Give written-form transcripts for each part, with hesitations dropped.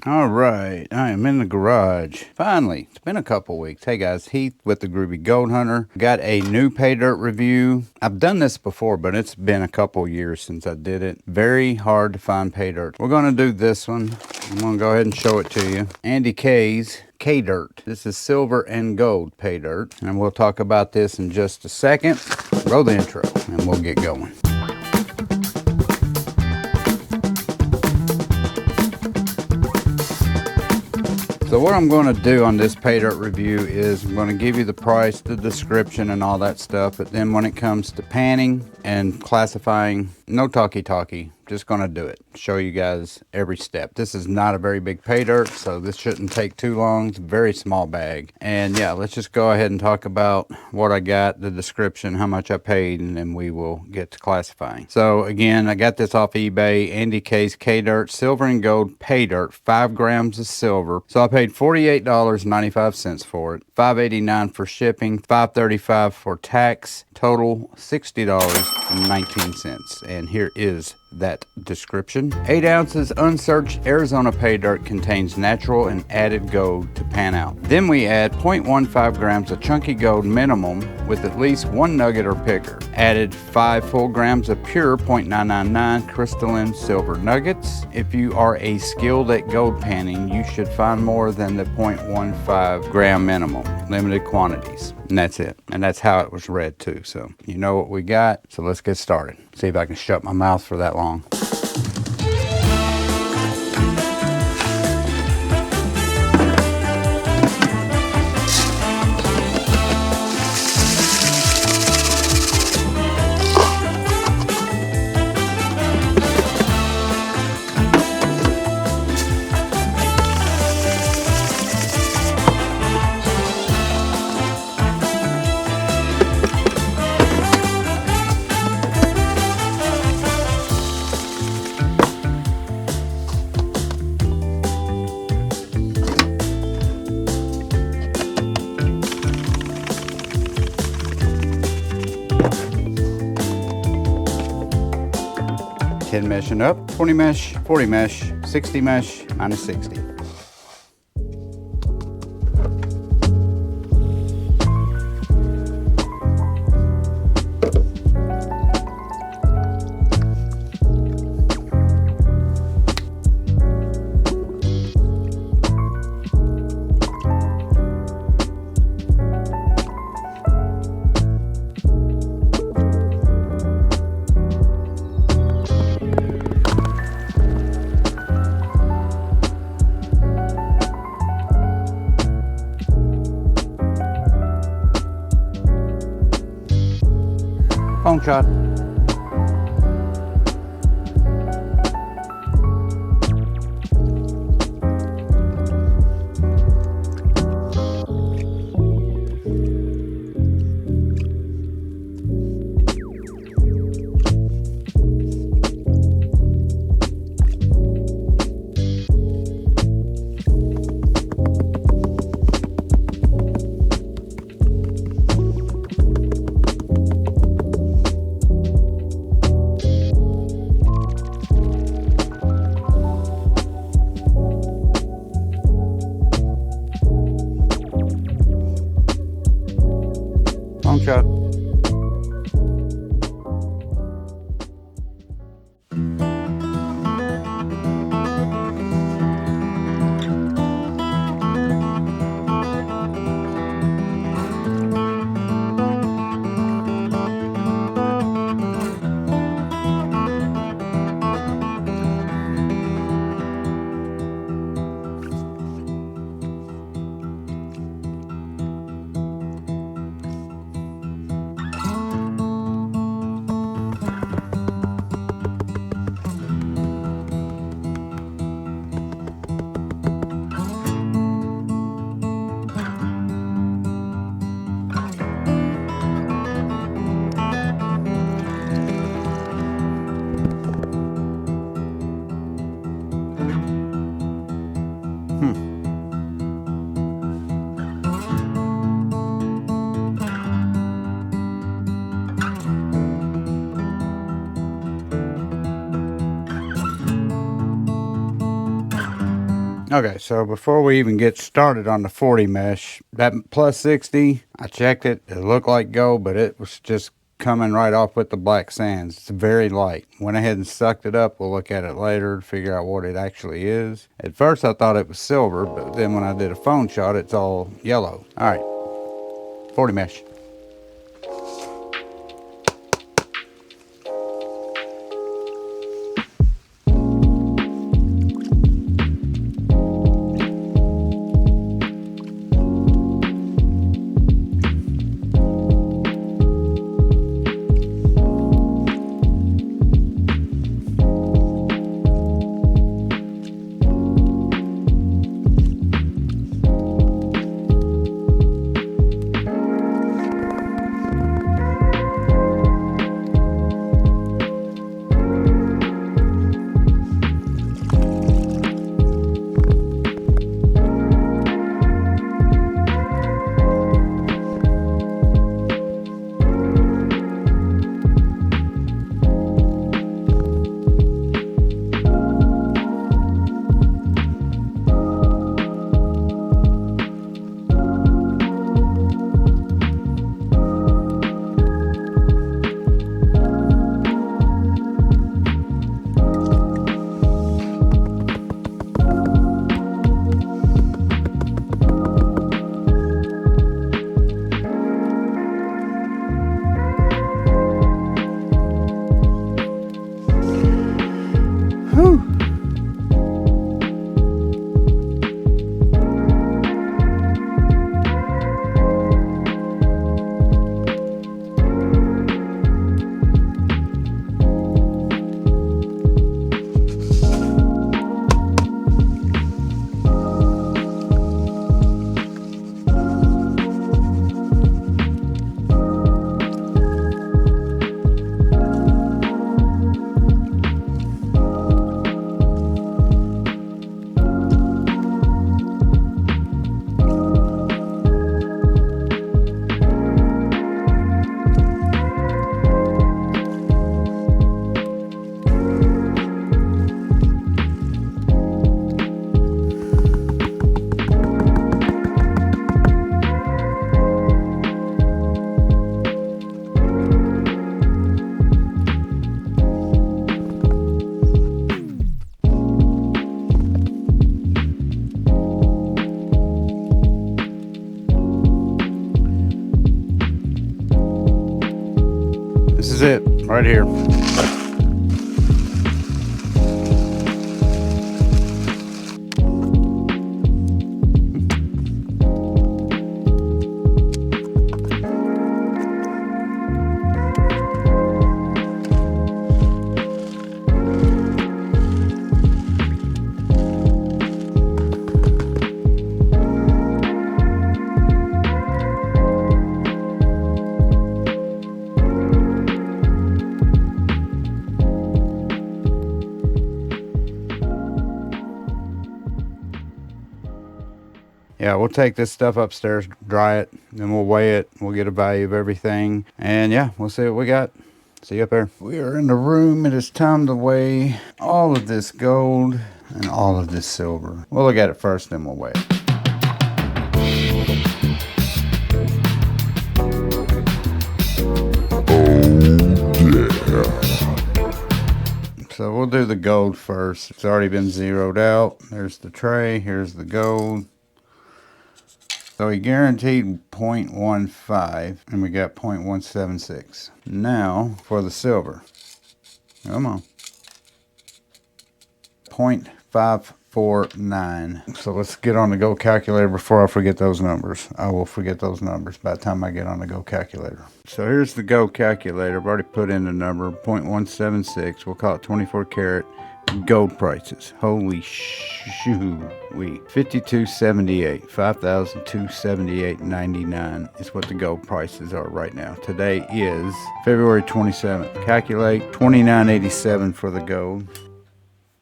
All right, I am in the garage. Finally, it's been a couple weeks. Hey guys, Heath with the Groovy Gold Hunter. Got a new pay dirt review. I've done this before, but it's been a couple years since I did it. Very hard to find pay dirt. We're gonna do this one. I'm gonna go ahead and show it to you. Andy K's K Dirt. This is silver and gold pay dirt, and we'll talk about this in just a second. Roll the intro, and we'll get going. So what I'm going to do on this pay dirt review is I'm going to give you the price, the description, and all that stuff. But then when it comes to panning and classifying, no talkie-talkie. Just going to do it. Show you guys every step. This is not a very big pay dirt, so this shouldn't take too long. It's a very small bag. And yeah, let's just go ahead and talk about what I got, the description, how much I paid, and then we will get to classifying. So again, I got this off eBay. Andy K's K Dirt Silver and Gold Pay Dirt, 5 grams of silver. So I paid $48.95 for it, $5.89 for shipping, $5.35 for tax, total $60.19. And here is that description. 8 ounces unsearched Arizona pay dirt contains natural and added gold to pan out. Then we add 0.15 grams of chunky gold minimum with at least 1 nugget or picker. Added 5 full grams of pure 0.999 crystalline silver nuggets. If you are a skilled at gold panning, you should find more than the 0.15 gram minimum. Limited quantities. And that's it. And that's how it was read too. So you know what we got. So let's get started. See if I can shut my mouth for that long. Ten mesh and up, 20 mesh, 40 mesh, 60 mesh, minus 60. Phone shot. Phone shot. Okay, so before we even get started on the 40 mesh, that plus 60, I checked it. It looked like gold, but it was just coming right off with the black sands. It's very light. Went ahead and sucked it up. We'll look at it later to figure out what it actually is. At first I thought it was silver, but then when I did a phone shot, it's all yellow. All right, 40 mesh. Whew. This is it right here. Yeah, we'll take this stuff upstairs, dry it, then we'll weigh it. We'll get a value of everything. And yeah, we'll see what we got. See you up there. We are in the room. It is time to weigh all of this gold and all of this silver. We'll look at it first, then we'll weigh it. So we'll do the gold first. It's already been zeroed out. There's the tray. Here's the gold. So he guaranteed 0.15 and we got 0.176. Now for the silver. Come on. 0.549. So let's get on the Go calculator before I forget those numbers. I will forget those numbers by the time I get on the Go calculator. So here's the Go calculator. I've already put in the number 0.176. We'll call it 24 karat gold prices. Holy shoo-wee. 5278. 5,278.99 is what the gold prices are right now. Today is February 27th. Calculate 29.87 for the gold.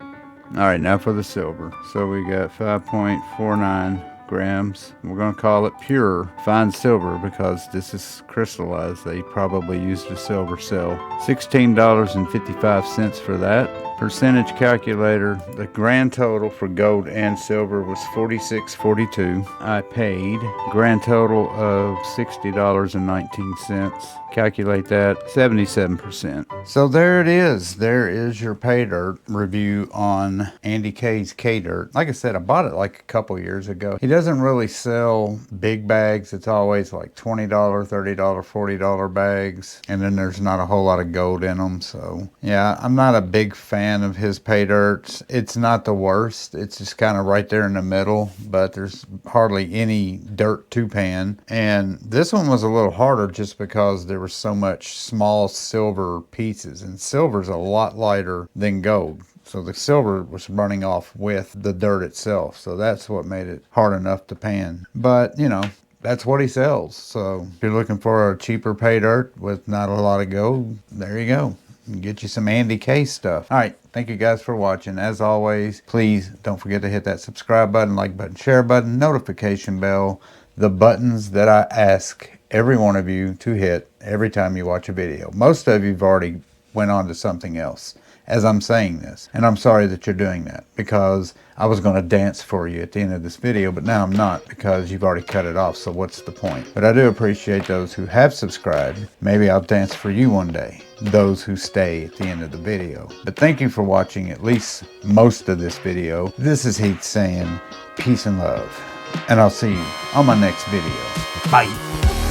All right, now for the silver. So we got 5.49 grams. We're going to call it pure fine silver because this is crystallized. They probably used a silver cell. $16.55 for that. Percentage calculator, the grand total for gold and silver was $46.42. I paid grand total of $60.19. Calculate that, 77%. So there it is. There is your pay dirt review on Andy K's K-Dirt. Like I said, I bought it like a couple years ago. He doesn't really sell big bags. It's always like $20, $30, $40 bags. And then there's not a whole lot of gold in them. So yeah, I'm not a big fan of his pay dirts. It's not the worst. It's just kind of right there in the middle, but there's hardly any dirt to pan. And this one was a little harder just because there was so much small silver pieces, and silver's a lot lighter than gold. So the silver was running off with the dirt itself. So that's what made it hard enough to pan. But, you know, that's what he sells. So if you're looking for a cheaper pay dirt with not a lot of gold, there you go. Get you some Andy K stuff. All right. Thank you guys for watching. As always, please don't forget to hit that subscribe button, like button, share button, notification bell, the buttons that I ask every one of you to hit every time you watch a video. Most of you've already went on to something else as I'm saying this, and I'm sorry that you're doing that, because I was going to dance for you at the end of this video, but now I'm not, because you've already cut it off, so what's the point? But I do appreciate those who have subscribed. Maybe I'll dance for you one day, those who stay at the end of the video. But thank you for watching at least most of this video. This is Heath saying peace and love, and I'll see you on my next video. Bye.